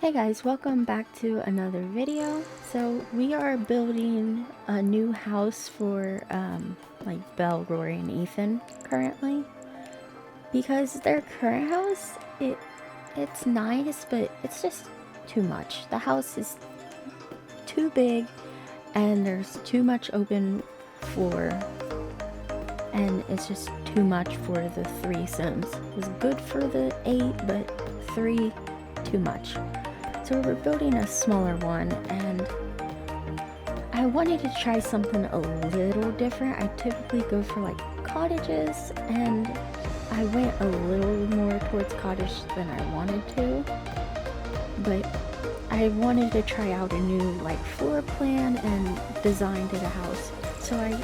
Hey guys, welcome back to another video. So we are building a new house for like Belle, Rory, and Ethan currently. Because their current house, it's nice, but it's just too much. The house is too big and there's too much open floor. And it's just too much for the 3 Sims. It was good for the 8, but 3 too much. So we're building a smaller one, and I wanted to try something a little different. I typically go for like cottages, and I went a little more towards cottage than I wanted to, but I wanted to try out a new like floor plan and design to the house. So I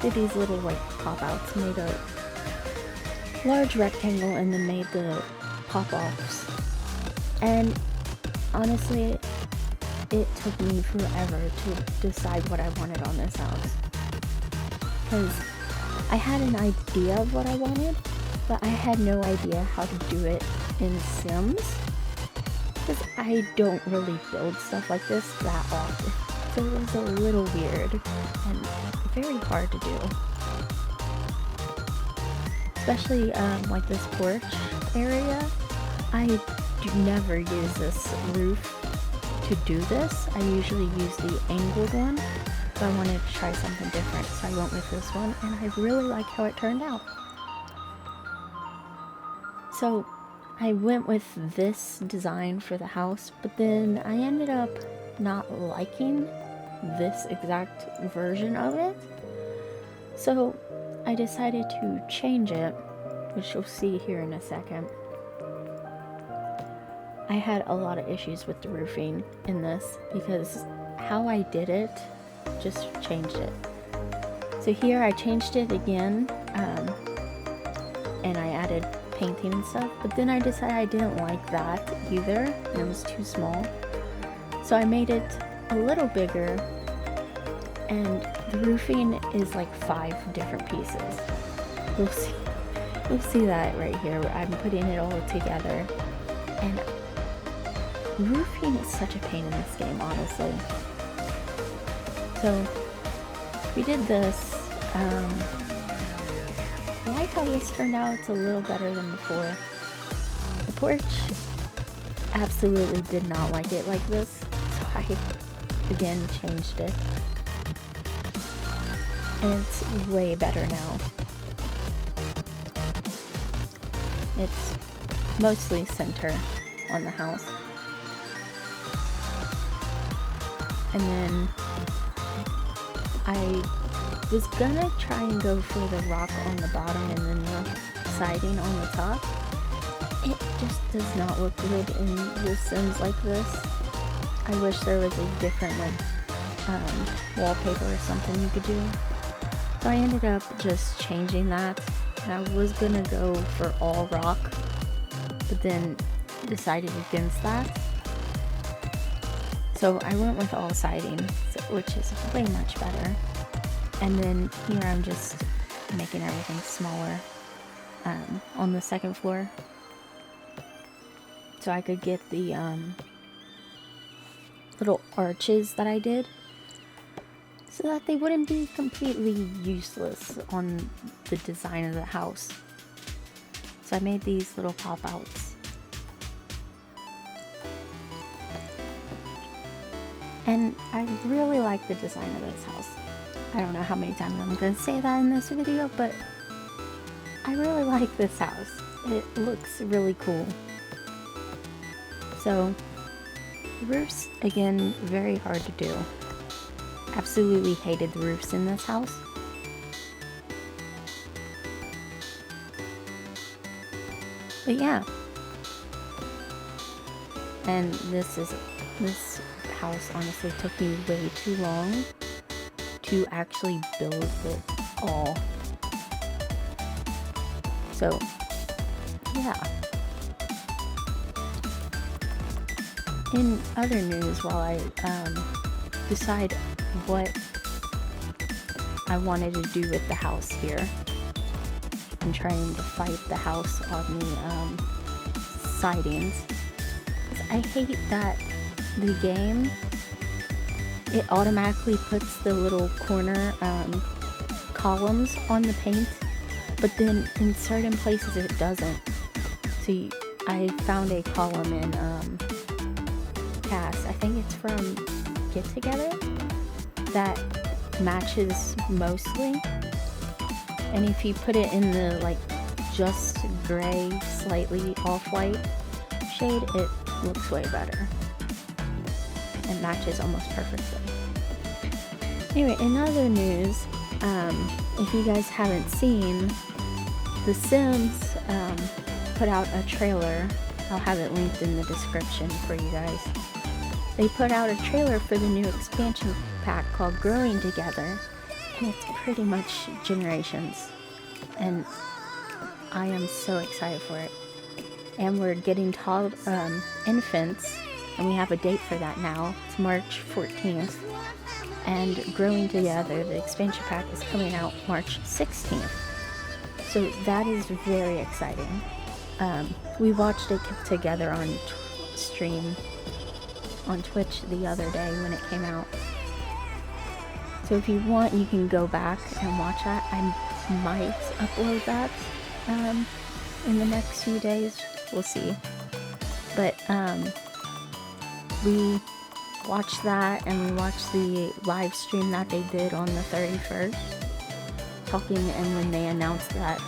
did these little like pop-outs, made a large rectangle, and then made the pop-offs. And honestly, it took me forever to decide what I wanted on this house. Because I had an idea of what I wanted, but I had no idea how to do it in Sims. Because I don't really build stuff like this that often. So it was a little weird and very hard to do. Especially like this porch area. I do never use this roof to do this. I usually use the angled one, but I wanted to try something different, so I went with this one, and I really like how it turned out. So I went with this design for the house, but then I ended up not liking this exact version of it. So I decided to change it, which you'll see here in a second. I had a lot of issues with the roofing in this because how I did it just changed it. So here I changed it again, and I added painting and stuff, but then I decided I didn't like that either, and it was too small. So I made it a little bigger, and the roofing is like 5 different pieces. You'll see that right here. I'm putting it all together, and roofing is such a pain in this game, honestly. So we did this. I like how this turned out. It's a little better than before. The porch absolutely did not like it like this, so I again changed it, and it's way better now. It's mostly center on the house. And then I was gonna try and go for the rock on the bottom and then the siding on the top. It just does not look good in The Sims like this. I wish there was a different like wallpaper or something you could do. So I ended up just changing that. And I was gonna go for all rock, but then decided against that. So I went with all siding, which is way much better. And then here I'm just making everything smaller on the second floor, so I could get the little arches that I did, so that they wouldn't be completely useless on the design of the house. So I made these little pop-outs. And I really like the design of this house. I don't know how many times I'm going to say that in this video, but I really like this house. It looks really cool. So, roofs, again, very hard to do. Absolutely hated the roofs in this house. But yeah. And this house honestly took me way too long to actually build it all. So yeah. In other news, while I decide what I wanted to do with the house here, I'm trying to fight the house on the sidings. 'Cause I hate that the game, it automatically puts the little corner columns on the paint, but then in certain places it doesn't. So I found a column in Cast, I think it's from Get Together, that matches mostly. And if you put it in the like just gray, slightly off-white shade, it looks way better. It matches almost perfectly. Anyway, in other news, if you guys haven't seen, The Sims put out a trailer. I'll have it linked in the description for you guys. They put out a trailer for the new expansion pack called Growing Together, and it's pretty much Generations. And I am so excited for it. And we're getting infants, and we have a date for that now. It's March 14th. And Growing Together, the expansion pack, is coming out March 16th. So that is very exciting. We watched it together on stream on Twitch the other day when it came out. So if you want, you can go back and watch that. I might upload that in the next few days. We'll see. But we watched that, and we watched the live stream that they did on the 31st, talking, and when they announced that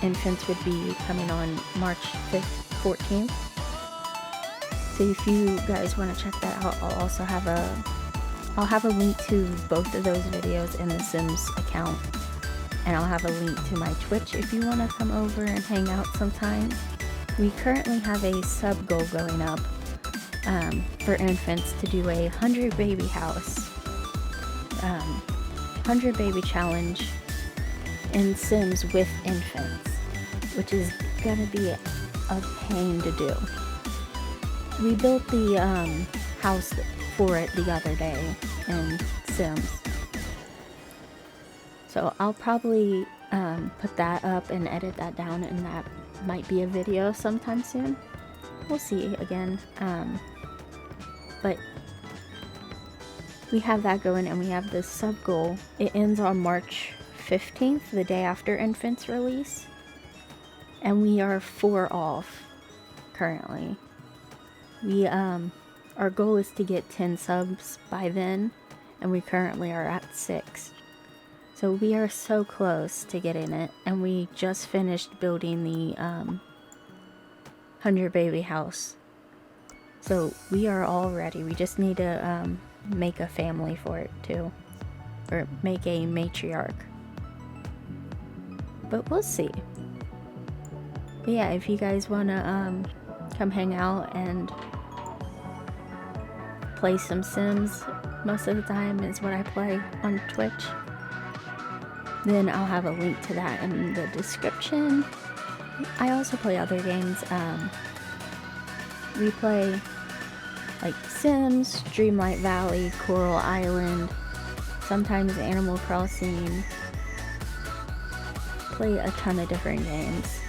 infants would be coming on March 14th. So if you guys want to check that out, I'll also have a link to both of those videos in the Sims account, and I'll have a link to my Twitch if you want to come over and hang out sometime. We currently have a sub goal going up for infants to do a 100 baby house, 100 baby challenge in Sims with infants, which is gonna be a pain to do. We built the house for it the other day in Sims, so I'll probably put that up and edit that down, and that might be a video sometime soon. We'll see again. But we have that going, and we have this sub goal. It ends on March 15th, the day after Infants release, and we are 4 off currently. We our goal is to get 10 subs by then, and we currently are at 6. So we are so close to getting it, and we just finished building the 100 baby house. So we are all ready. We just need to make a family for it too, or make a matriarch. But we'll see. But yeah, if you guys want to come hang out and play some Sims, most of the time is what I play on Twitch, then I'll have a link to that in the description. I also play other games. We play like Sims, Dreamlight Valley, Coral Island, sometimes Animal Crossing. Play a ton of different games.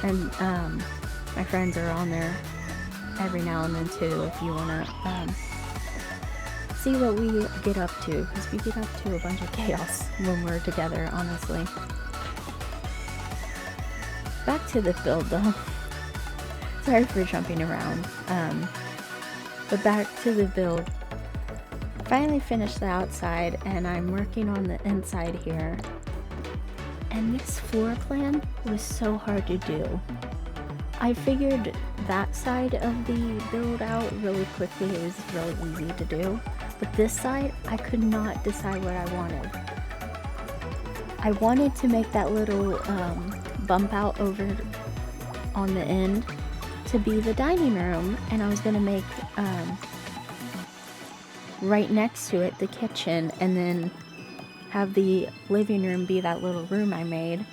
And my friends are on there every now and then too, if you want to see what we get up to, because we get up to a bunch of chaos when we're together, honestly. Back to the build though. Sorry for jumping around. But back to the build. Finally finished the outside, and I'm working on the inside here. And this floor plan was so hard to do. I figured that side of the build out really quickly. It was really easy to do. But this side, I could not decide what I wanted. I wanted to make that little bump out over on the end to be the dining room, and I was gonna make right next to it the kitchen, and then have the living room be that little room I made.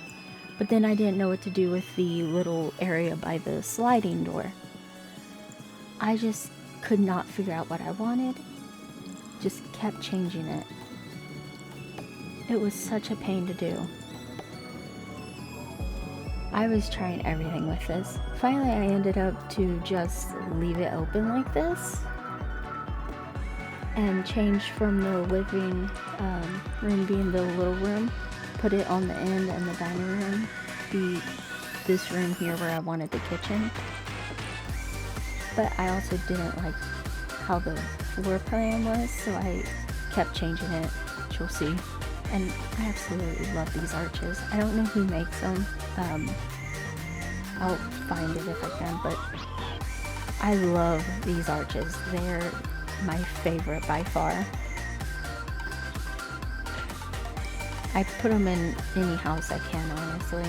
But then I didn't know what to do with the little area by the sliding door. I just could not figure out what I wanted. Just kept changing it. It was such a pain to do. I was trying everything with this. Finally, I ended up to just leave it open like this and change from the living room being the little room, put it on the end, and the dining room be this room here where I wanted the kitchen. But I also didn't like how the floor plan was, so I kept changing it, which you'll see. And I absolutely love these arches. I don't know who makes them. I'll find it if I can, but I love these arches. They're my favorite by far. I put them in any house I can, honestly.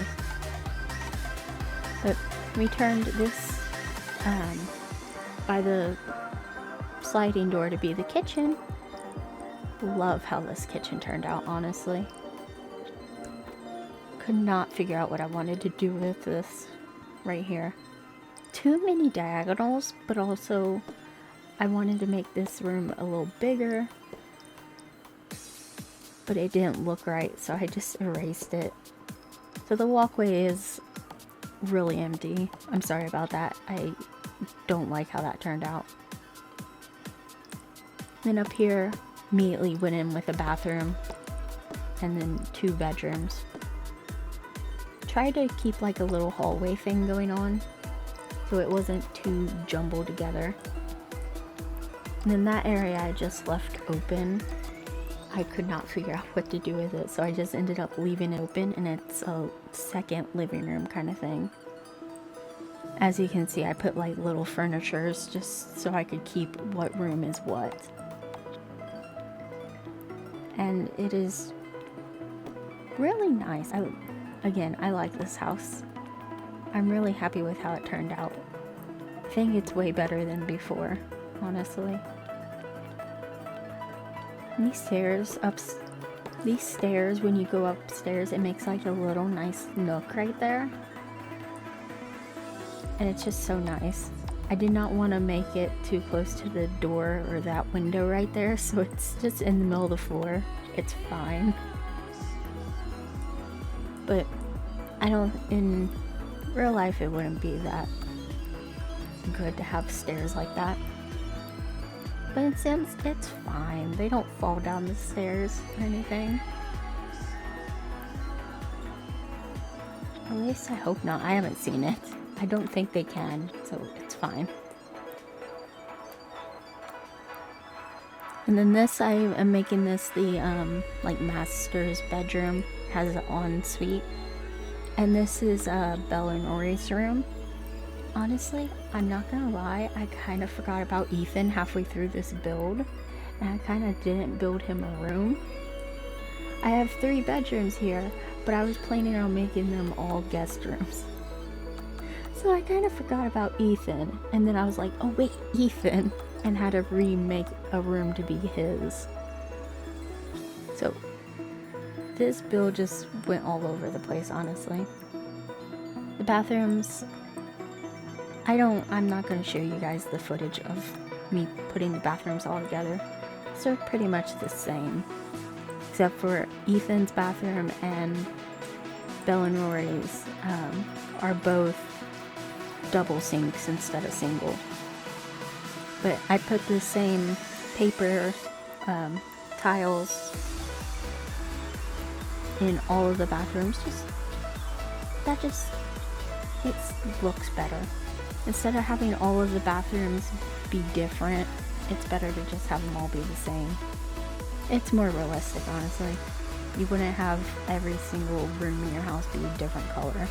But we turned this by the sliding door to be the kitchen. Love how this kitchen turned out, honestly. Could not figure out what I wanted to do with this right here. Too many diagonals, but also I wanted to make this room a little bigger, but it didn't look right, so I just erased it. So the walkway is really empty. I'm sorry about that. I don't like how that turned out. Then up here, immediately went in with a bathroom and then 2 bedrooms. Tried to keep like a little hallway thing going on so it wasn't too jumbled together. And then that area I just left open. I could not figure out what to do with it, so I just ended up leaving it open, and it's a second living room kind of thing. As you can see, I put like little furnitures just so I could keep what room is what. And it is really nice. I like this house. I'm really happy with how it turned out. I think it's way better than before, honestly. And these stairs, when you go upstairs, it makes like a little nice nook right there. And it's just so nice. I did not want to make it too close to the door or that window right there, so it's just in the middle of the floor. It's fine. But in real life it wouldn't be that good to have stairs like that. But in Sims, it's fine. They don't fall down the stairs or anything. At least I hope not. I haven't seen it. I don't think they can, so it's fine. And then this, I am making this the like master's bedroom. Has an ensuite. And this is Belle and Rory's room. Honestly, I'm not gonna lie, I kind of forgot about Ethan halfway through this build, and I kind of didn't build him a room. I have 3 bedrooms here, but I was planning on making them all guest rooms. So I kind of forgot about Ethan, and then I was like, oh wait, Ethan, and had to remake a room to be his. So this build just went all over the place, honestly. The bathrooms, I'm not going to show you guys the footage of me putting the bathrooms all together. So they're pretty much the same, except for Ethan's bathroom and Belle and Rory's are both double sinks instead of single. But I put the same paper tiles in all of the bathrooms. It looks better. Instead of having all of the bathrooms be different, it's better to just have them all be the same. It's more realistic, honestly. You wouldn't have every single room in your house be a different color.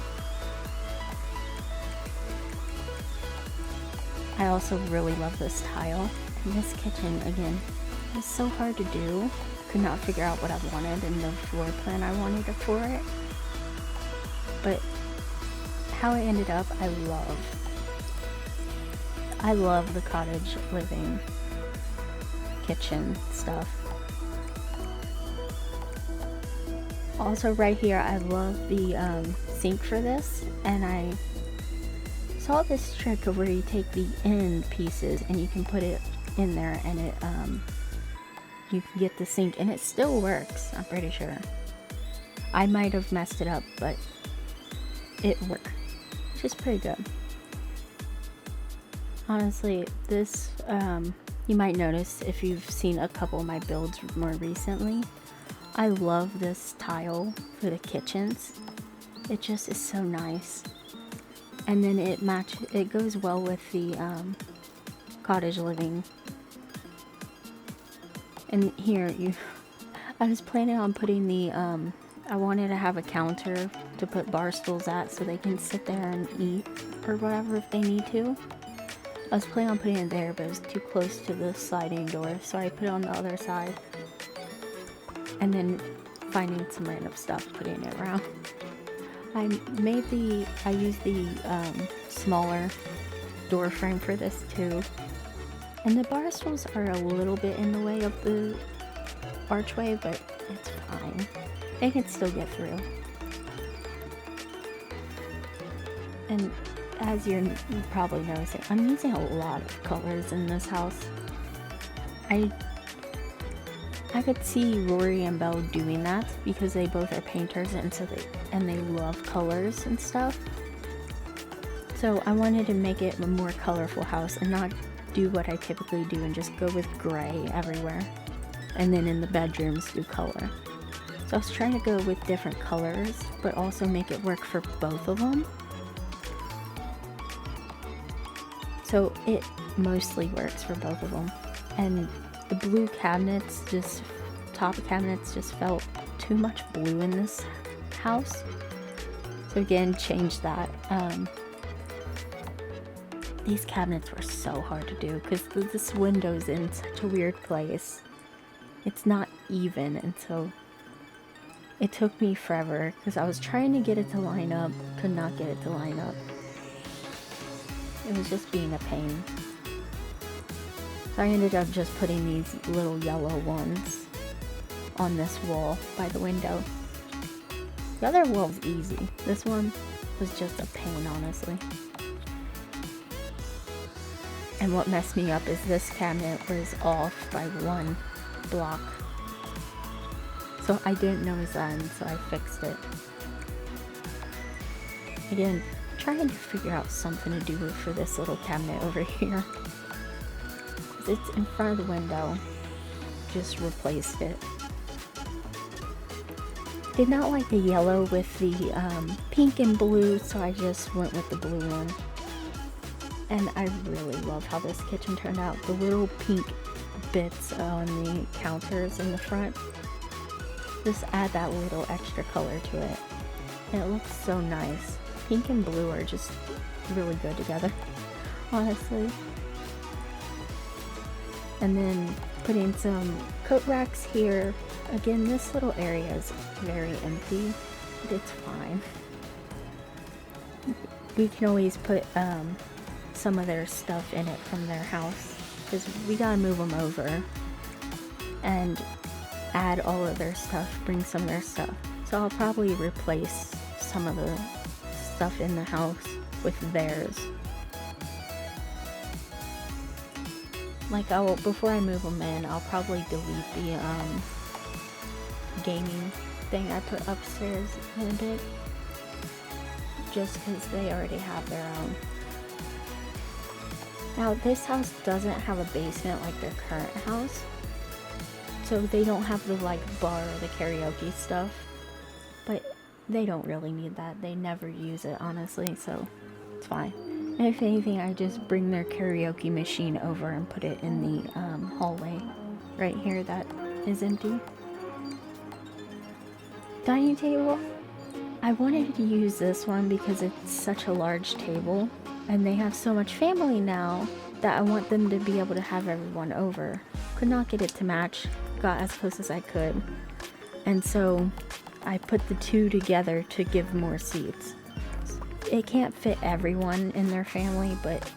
I also really love this tile. And this kitchen, again, is so hard to do. Could not figure out what I wanted in the floor plan I wanted for it. But how it ended up, I love. I love the cottage living kitchen stuff. Also right here, I love the sink for this, and I saw this trick of where you take the end pieces and you can put it in there, and it you can get the sink, and it still works, I'm pretty sure. I might have messed it up, but it work, which is pretty good. Honestly, this, you might notice if you've seen a couple of my builds more recently, I love this tile for the kitchens. It just is so nice. And then it goes well with the cottage living. And here, I was planning on putting the, I wanted to have a counter to put bar stools at so they can sit there and eat or whatever if they need to. I was planning on putting it there, but it was too close to the sliding door, so I put it on the other side. And then finding some random stuff, putting it around. I used the smaller door frame for this too. And the bar stools are a little bit in the way of the archway, but it's fine. They can still get through. And as you're probably noticing, I'm using a lot of colors in this house. I could see Rory and Belle doing that because they both are painters and they love colors and stuff. So I wanted to make it a more colorful house and not do what I typically do and just go with gray everywhere. And then in the bedrooms do color. So I was trying to go with different colors, but also make it work for both of them. So it mostly works for both of them. And the blue cabinets, top cabinets just felt too much blue in this house. So again, changed that. These cabinets were so hard to do because this window's in such a weird place. It's not even, and so it took me forever because I was trying to get it to line up, could not get it to line up. It was just being a pain. So I ended up just putting these little yellow ones on this wall by the window. The other wall was easy. This one was just a pain, honestly. And what messed me up is this cabinet was off by one block. So I didn't notice that, and so I fixed it. Again, trying to figure out something to do for this little cabinet over here. It's in front of the window. Just replaced it. Did not like the yellow with the pink and blue, so I just went with the blue one. And I really love how this kitchen turned out. The little pink bits on the counters in the front just add that little extra color to it. And it looks so nice. Pink and blue are just really good together, honestly. And then putting some coat racks here. Again, this little area is very empty, but it's fine. We can always put some of their stuff in it from their house because we gotta move them over and add all of their stuff, bring some of their stuff. So I'll probably replace some of the stuff in the house with theirs. Like before I move them in, I'll probably delete the gaming thing I put upstairs in a bit, just because they already have their own. Now this house doesn't have a basement like their current house, so they don't have the bar or the karaoke stuff, but they don't really need that. They never use it, honestly, so it's fine. And if anything, I just bring their karaoke machine over and put it in the hallway right here that is empty. Dining table. I wanted to use this one because it's such a large table and they have so much family now that I want them to be able to have everyone over. Could not get it to match, got as close as I could. And so I put the two together to give more seats. It can't fit everyone in their family, but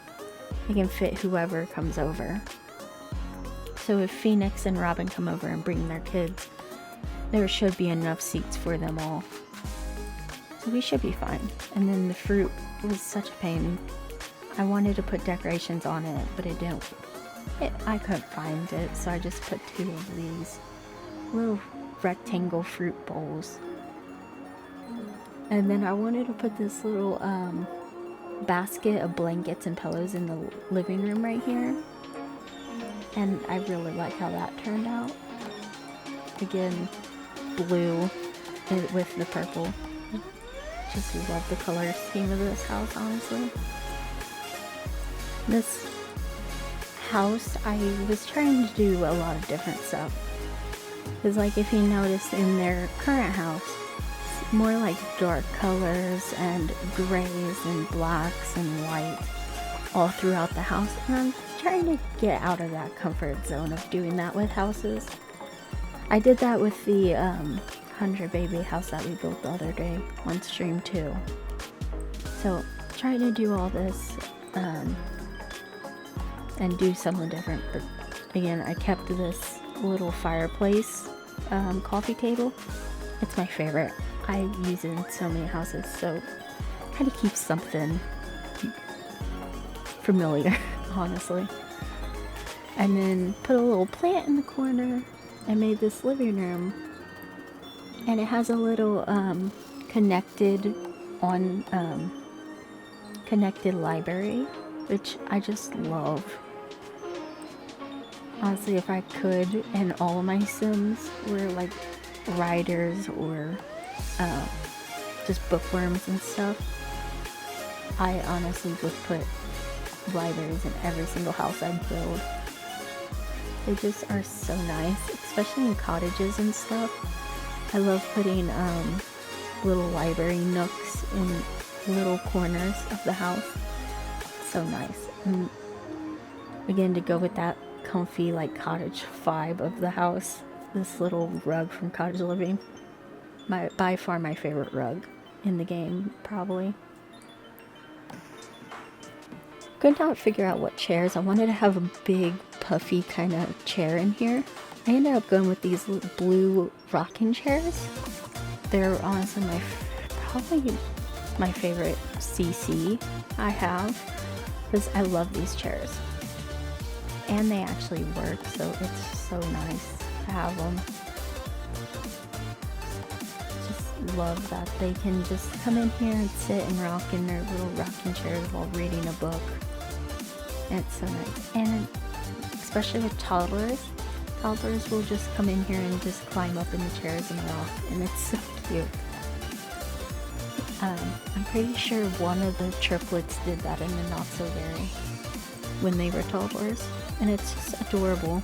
it can fit whoever comes over. So if Phoenix and Robin come over and bring their kids, there should be enough seats for them all. So we should be fine. And then the fruit was such a pain. I wanted to put decorations on it, but I couldn't find it, so I just put two of these little rectangle fruit bowls. And then I wanted to put this little basket of blankets and pillows in the living room right here. And I really like how that turned out. Again, blue with the purple. Just love the color scheme of this house, honestly. This house, I was trying to do a lot of different stuff. Because like if you notice in their current house, it's more like dark colors and grays and blacks and white all throughout the house. And I'm trying to get out of that comfort zone of doing that with houses. I did that with the 100 baby house that we built the other day on stream too. So trying to do all this and do something different. But again, I kept this little fireplace coffee table. It's my favorite. I use it in so many houses, so kind of keeps something familiar, honestly. And then put a little plant in the corner and made this living room. And it has a little connected library, which I just love. Honestly, if I could, and all of my Sims were like writers or just bookworms and stuff, I honestly would put libraries in every single house I build. They just are so nice, especially in cottages and stuff. I love putting little library nooks in little corners of the house. So nice. And again, to go with that comfy like cottage vibe of the house, this little rug from Cottage Living, by far my favorite rug in the game, probably. Could not figure out what chairs. I wanted to have a big puffy kind of chair in here. I ended up going with these blue rocking chairs. They're honestly probably my favorite CC I have, because I love these chairs. And they actually work, so it's so nice to have them. Just love that they can just come in here and sit and rock in their little rocking chairs while reading a book. And it's so nice. And especially with toddlers will just come in here and just climb up in the chairs and rock, and it's so cute. I'm pretty sure one of the triplets did that in the Not So Very when they were toddlers, and it's just adorable.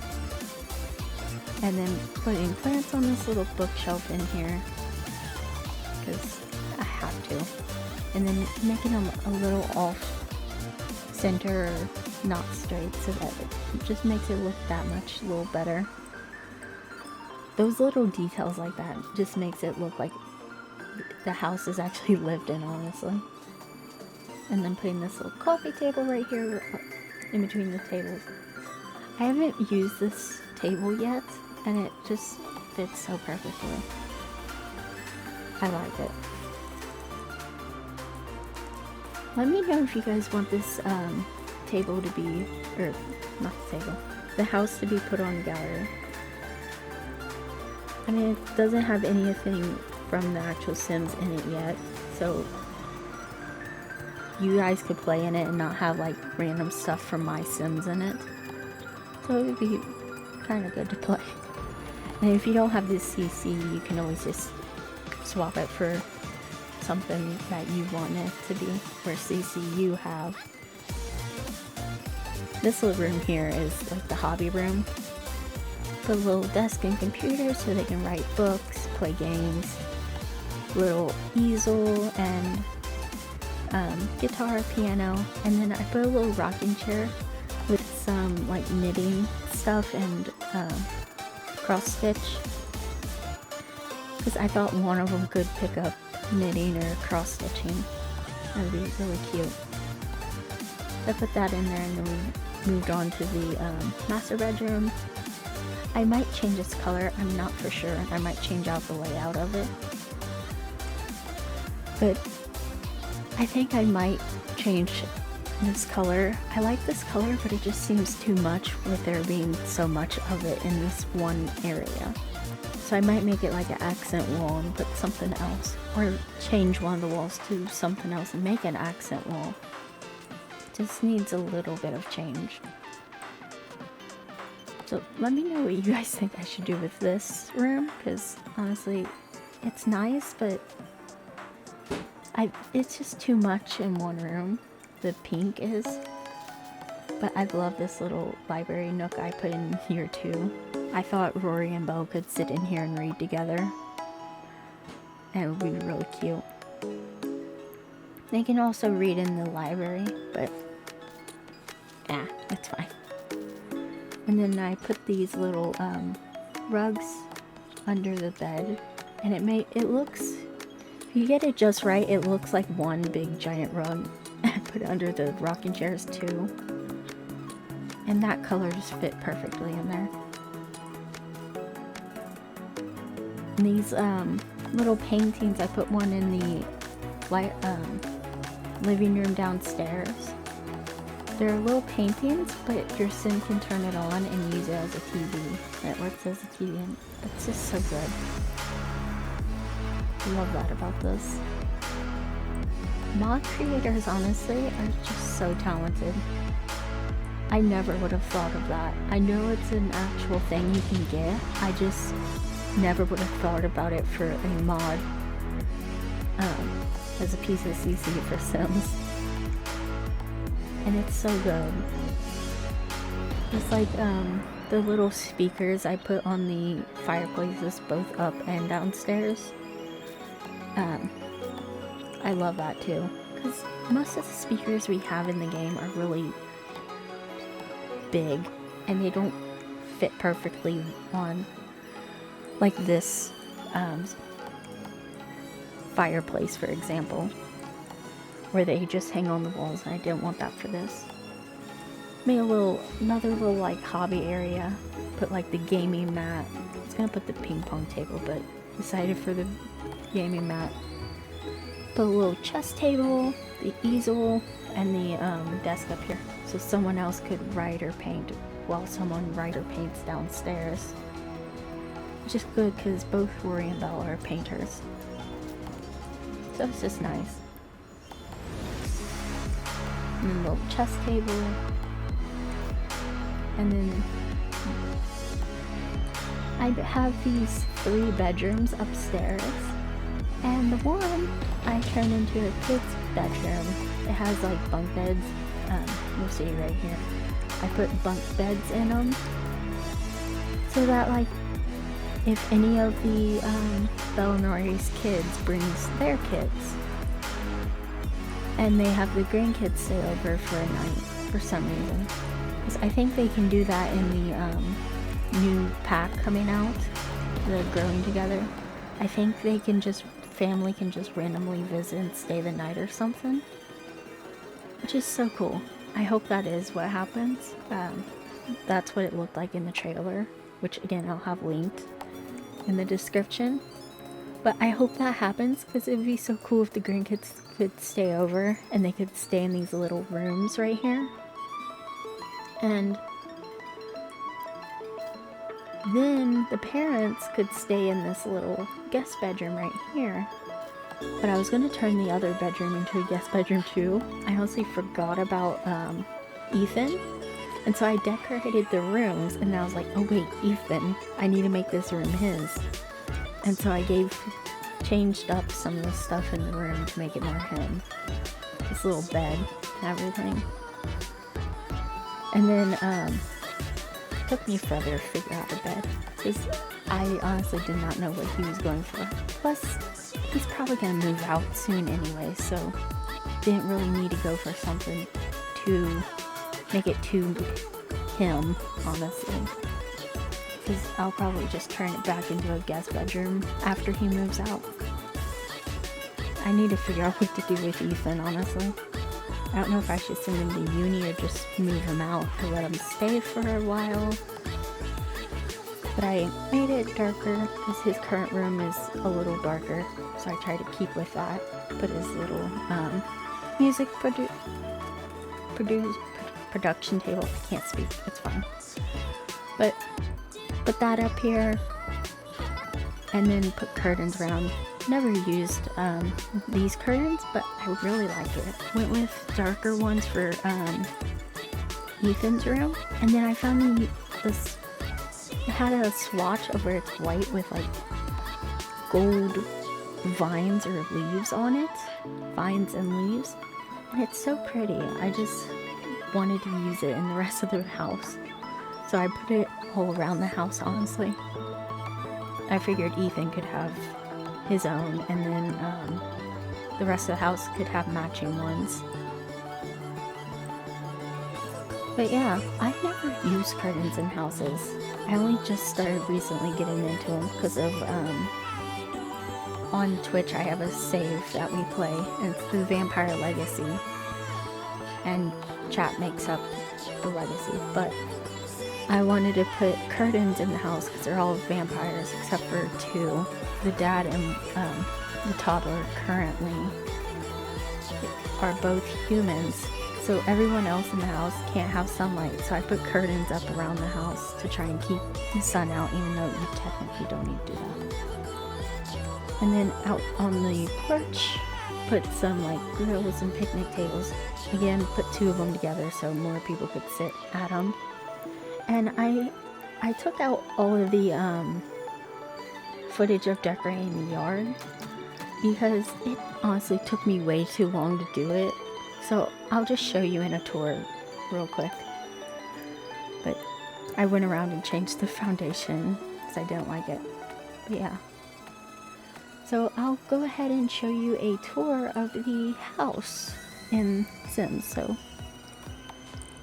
And then putting plants on this little bookshelf in here because I have to, and then making them a little off center or not straight so that it just makes it look that much a little better. Those little details like that just makes it look like the house is actually lived in, honestly. And then putting this little coffee table right here in between the tables. I haven't used this table yet, and it just fits so perfectly. I like it. Let me know if you guys want this table to be, or not the table, the house to be put on gallery. I mean, it doesn't have anything from the actual Sims in it yet, so you guys could play in it and not have like random stuff from my Sims in it. So it would be kind of good to play. And if you don't have this CC, you can always just swap it for something that you want it to be, or CC you have. This little room here is like the hobby room. Put a little desk and computer so they can write books, play games. Little easel and guitar, piano, and then I put a little rocking chair with some like knitting stuff and cross stitch, because I thought one of them could pick up knitting or cross stitching. That would be really cute. I put that in there, and then we moved on to the master bedroom. I might change its color, I'm not for sure. I might change out the layout of it, but I think I might change this color. I like this color, but it just seems too much with there being so much of it in this one area. So I might make it like an accent wall and put something else, or change one of the walls to something else and make an accent wall. Just needs a little bit of change. So let me know what you guys think I should do with this room, because honestly, it's nice, but it's just too much in one room. The pink is. But I love this little library nook I put in here too. I thought Rory and Belle could sit in here and read together. And it would be really cute. They can also read in the library, but it's fine. And then I put these little rugs under the bed, and it looks, if you get it just right, it looks like one big giant rug. I put it under the rocking chairs too. And that color just fit perfectly in there. And these little paintings, I put one in the living room downstairs. They're little paintings, but your sim can turn it on and use it as a TV. It works as a TV, and it's just so good. I love that about this. Mod creators, honestly, are just so talented. I never would have thought of that. I know it's an actual thing you can get. I just never would have thought about it for a mod as a piece of CC for Sims. And it's so good. It's like the little speakers I put on the fireplaces both up and downstairs. I love that too, because most of the speakers we have in the game are really big and they don't fit perfectly on like this fireplace, for example, where they just hang on the walls, and I didn't want that for this. Made another little like hobby area, put like the gaming mat. I was gonna put the ping pong table, but decided for the gaming mat. Put a little chess table, the easel, and the desk up here, so someone else could write or paint while someone write or paints downstairs. Which is good because both Rory and Belle are painters. So it's just nice. And then a little chess table. And then I have these 3 bedrooms upstairs. And the one I turned into a kid's bedroom. It has like bunk beds. You'll see right here. I put bunk beds in them. So that like if any of the Belle and Rory's kids brings their kids and they have the grandkids stay over for a night for some reason, because I think they can do that in the new pack coming out, the Growing Together. I think family can just randomly visit and stay the night or something, which is so cool. I hope that is what happens. That's what it looked like in the trailer, which again I'll have linked in the description. But I hope that happens, because it would be so cool if the grandkids could stay over and they could stay in these little rooms right here. And then the parents could stay in this little guest bedroom right here. But I was going to turn the other bedroom into a guest bedroom too. I honestly forgot about Ethan. And so I decorated the rooms, and I was like, oh wait, Ethan, I need to make this room his. And so I changed up some of the stuff in the room to make it more him. This little bed and everything. And then it took me forever to figure out a bed, because I honestly did not know what he was going for. Plus, he's probably going to move out soon anyway, so didn't really need to go for something to make it to him, honestly. Because I'll probably just turn it back into a guest bedroom after he moves out. I need to figure out what to do with Ethan, honestly. I don't know if I should send him to uni or just move him out or let him stay for a while. But I made it darker because his current room is a little darker, so I tried to keep with that. Put his little music production table. I can't speak, it's fine. But put that up here. and then put curtains around. Never used these curtains, but I really like it. Went with darker ones for Ethan's room, and then I found this. It had a swatch of where it's white with like gold vines or leaves on it, vines and leaves, and it's so pretty. I just wanted to use it in the rest of the house, so I put it all around the house. Honestly, I figured Ethan could have his own, and then the rest of the house could have matching ones. But yeah, I've never used curtains in houses. I only just started recently getting into them because of on Twitch I have a save that we play, and it's the Vampire Legacy, and chat makes up the legacy. But I wanted to put curtains in the house because they're all vampires except for two. The dad and the toddler currently are both humans, so everyone else in the house can't have sunlight. So I put curtains up around the house to try and keep the sun out, even though you technically don't need to do that. And then out on the porch, put some like grills and picnic tables. Again, put two of them together so more people could sit at them. And I took out all of the footage of decorating the yard because it honestly took me way too long to do it. So I'll just show you in a tour real quick. But I went around and changed the foundation because I didn't like it. But yeah. So I'll go ahead and show you a tour of the house in Sims. So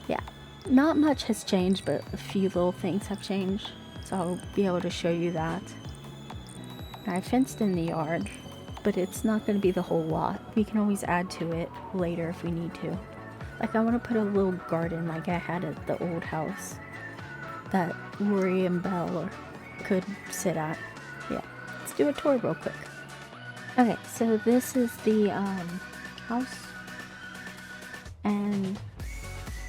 yeah, not much has changed, but a few little things have changed. So I'll be able to show you that. I fenced in the yard, but it's not going to be the whole lot. We can always add to it later if we need to. Like I want to put a little garden like I had at the old house that Rory and Belle could sit at. Yeah, let's do a tour real quick. Okay, so this is the house, and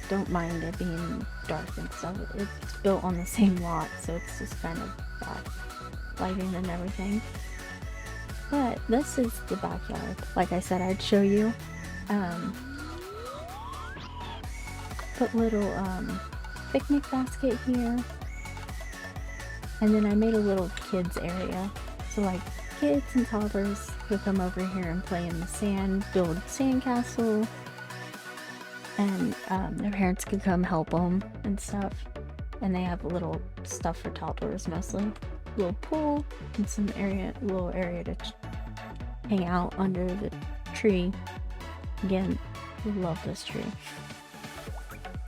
don't mind it being dark and stuff. It's built on the same lot, so it's just kind of bad lighting and everything. But this is the backyard. Like I said, I'd show you. Put little picnic basket here, and then I made a little kids area. So like kids and toddlers could come over here and play in the sand, build sandcastle, and their parents could come help them and stuff. And they have a little stuff for toddlers mostly. Little pool and some little area to hang out under the tree. Again, love this tree.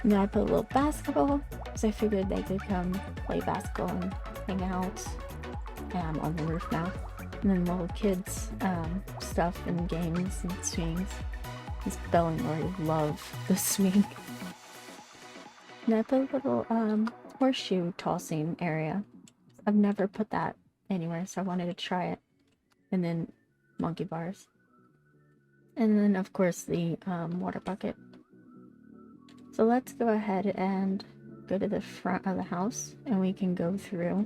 And then I put a little basketball because I figured they could come play basketball and hang out. And I'm on the roof now. And then little kids stuff and games and swings. This Belle and Rory love the swing. And I put a little horseshoe tossing area. I've never put that anywhere, so I wanted to try it. And then monkey bars. And then of course the water bucket. So let's go ahead and go to the front of the house and we can go through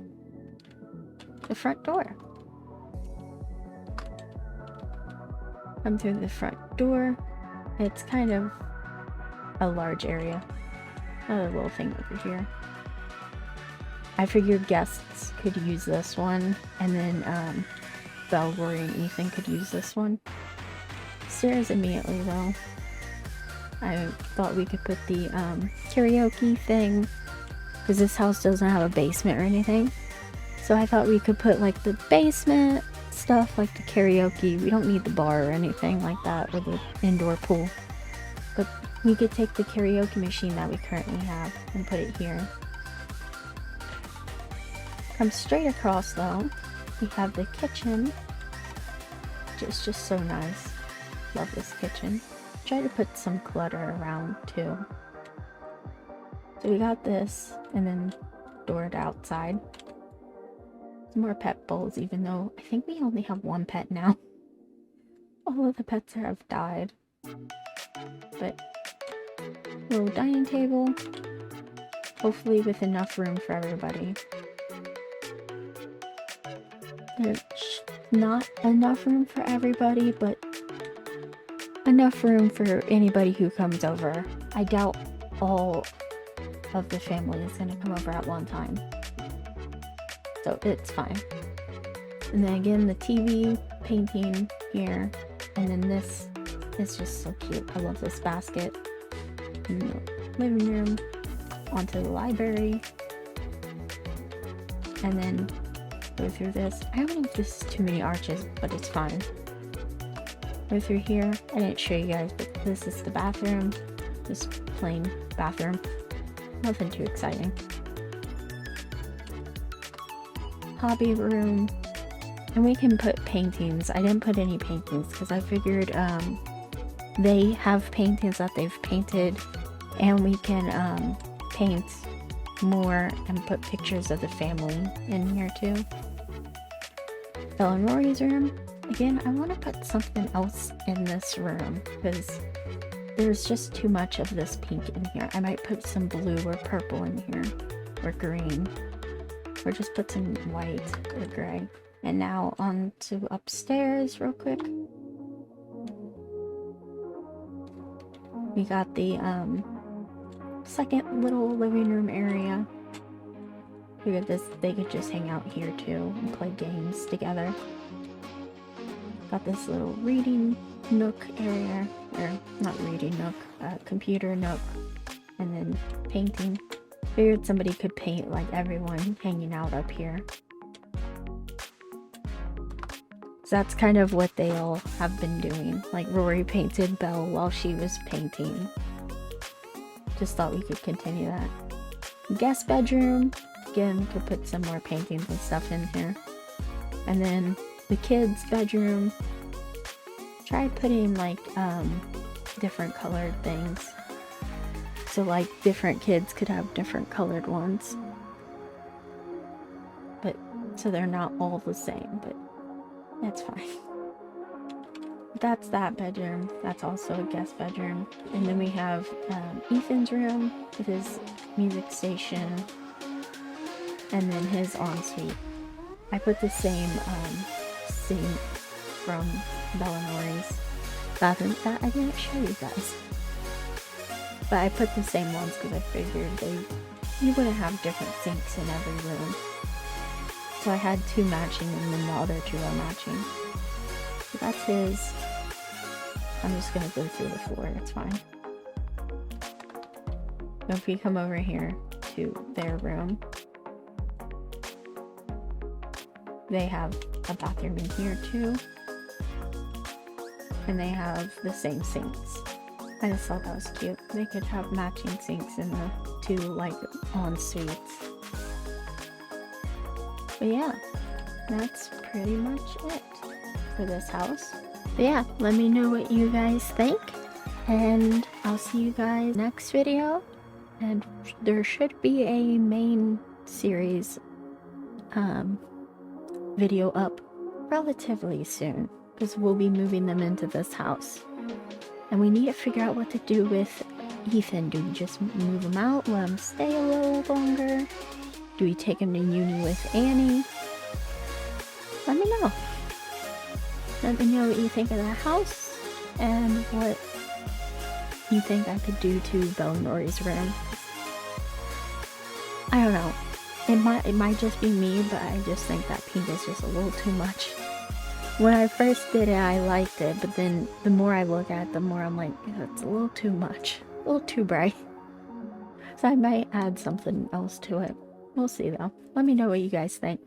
the front door. Come through the front door. It's kind of a large area. Another little thing over here. I figured guests could use this one, and then Belle, Rory, and Ethan could use this one. Stairs immediately though. I thought we could put the karaoke thing, because this house doesn't have a basement or anything. So I thought we could put like the basement stuff, like the karaoke. We don't need the bar or anything like that, or the indoor pool. But we could take the karaoke machine that we currently have and put it here. Come straight across though, we have the kitchen, which is just so nice. Love this kitchen. Try to put some clutter around too. So we got this, and then door to outside. Some more pet bowls, even though I think we only have one pet now. All of the pets have died. But little dining table, hopefully with enough room for everybody. There's not enough room for everybody, but enough room for anybody who comes over. I doubt all of the family is going to come over at one time, so it's fine. And then again, the TV painting here, and then this is just so cute. I love this basket. In the living room, onto the library, and then go through this. I don't know if this is too many arches, but it's fine. Go through here. I didn't show you guys, but this is the bathroom. Just plain bathroom. Nothing too exciting. Hobby room. And we can put paintings. I didn't put any paintings because I figured they have paintings that they've painted, and we can paint more and put pictures of the family in here too. Belle and Rory's room. Again, I want to put something else in this room because there's just too much of this pink in here. I might put some blue or purple in here, or green, or just put some white or gray. And now on to upstairs real quick. We got the second little living room area. We got this, they could just hang out here too and play games together. Got this little reading nook area, or not reading nook, computer nook, and then painting. Figured somebody could paint like everyone hanging out up here. So that's kind of what they all have been doing. Like Rory painted Belle while she was painting. Just thought we could continue that. Guest bedroom. Again, could put some more paintings and stuff in here. And then the kids' bedroom. Tried putting like different colored things. So like different kids could have different colored ones. But so they're not all the same, but that's fine. That's that bedroom. That's also a guest bedroom. And then we have Ethan's room with his music station, and then his ensuite. I put the same sink from Belle and Rory's bathroom that I didn't show you guys. But I put the same ones because I figured you wouldn't have different sinks in every room. So I had two matching, and then the other two are matching. So that's his. I'm just gonna go through the floor, it's fine. So if we come over here to their room, they have a bathroom in here too. And they have the same sinks. I just thought that was cute. They could have matching sinks in the two like en-suites. But yeah, that's pretty much it for this house. But yeah, let me know what you guys think, and I'll see you guys next video. And there should be a main series video up relatively soon, because we'll be moving them into this house. And we need to figure out what to do with Ethan. Do we just move him out, let him stay a little longer? Do we take him to uni with Annie? Let me know. Let me know what you think of the house, and what you think I could do to Belle and Rory's room. I don't know. It might just be me, but I just think that pink is just a little too much. When I first did it, I liked it, but then the more I look at it, the more I'm like, it's a little too much. A little too bright. So I might add something else to it. We'll see though. Let me know what you guys think.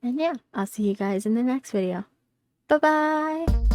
And yeah, I'll see you guys in the next video. Bye-bye!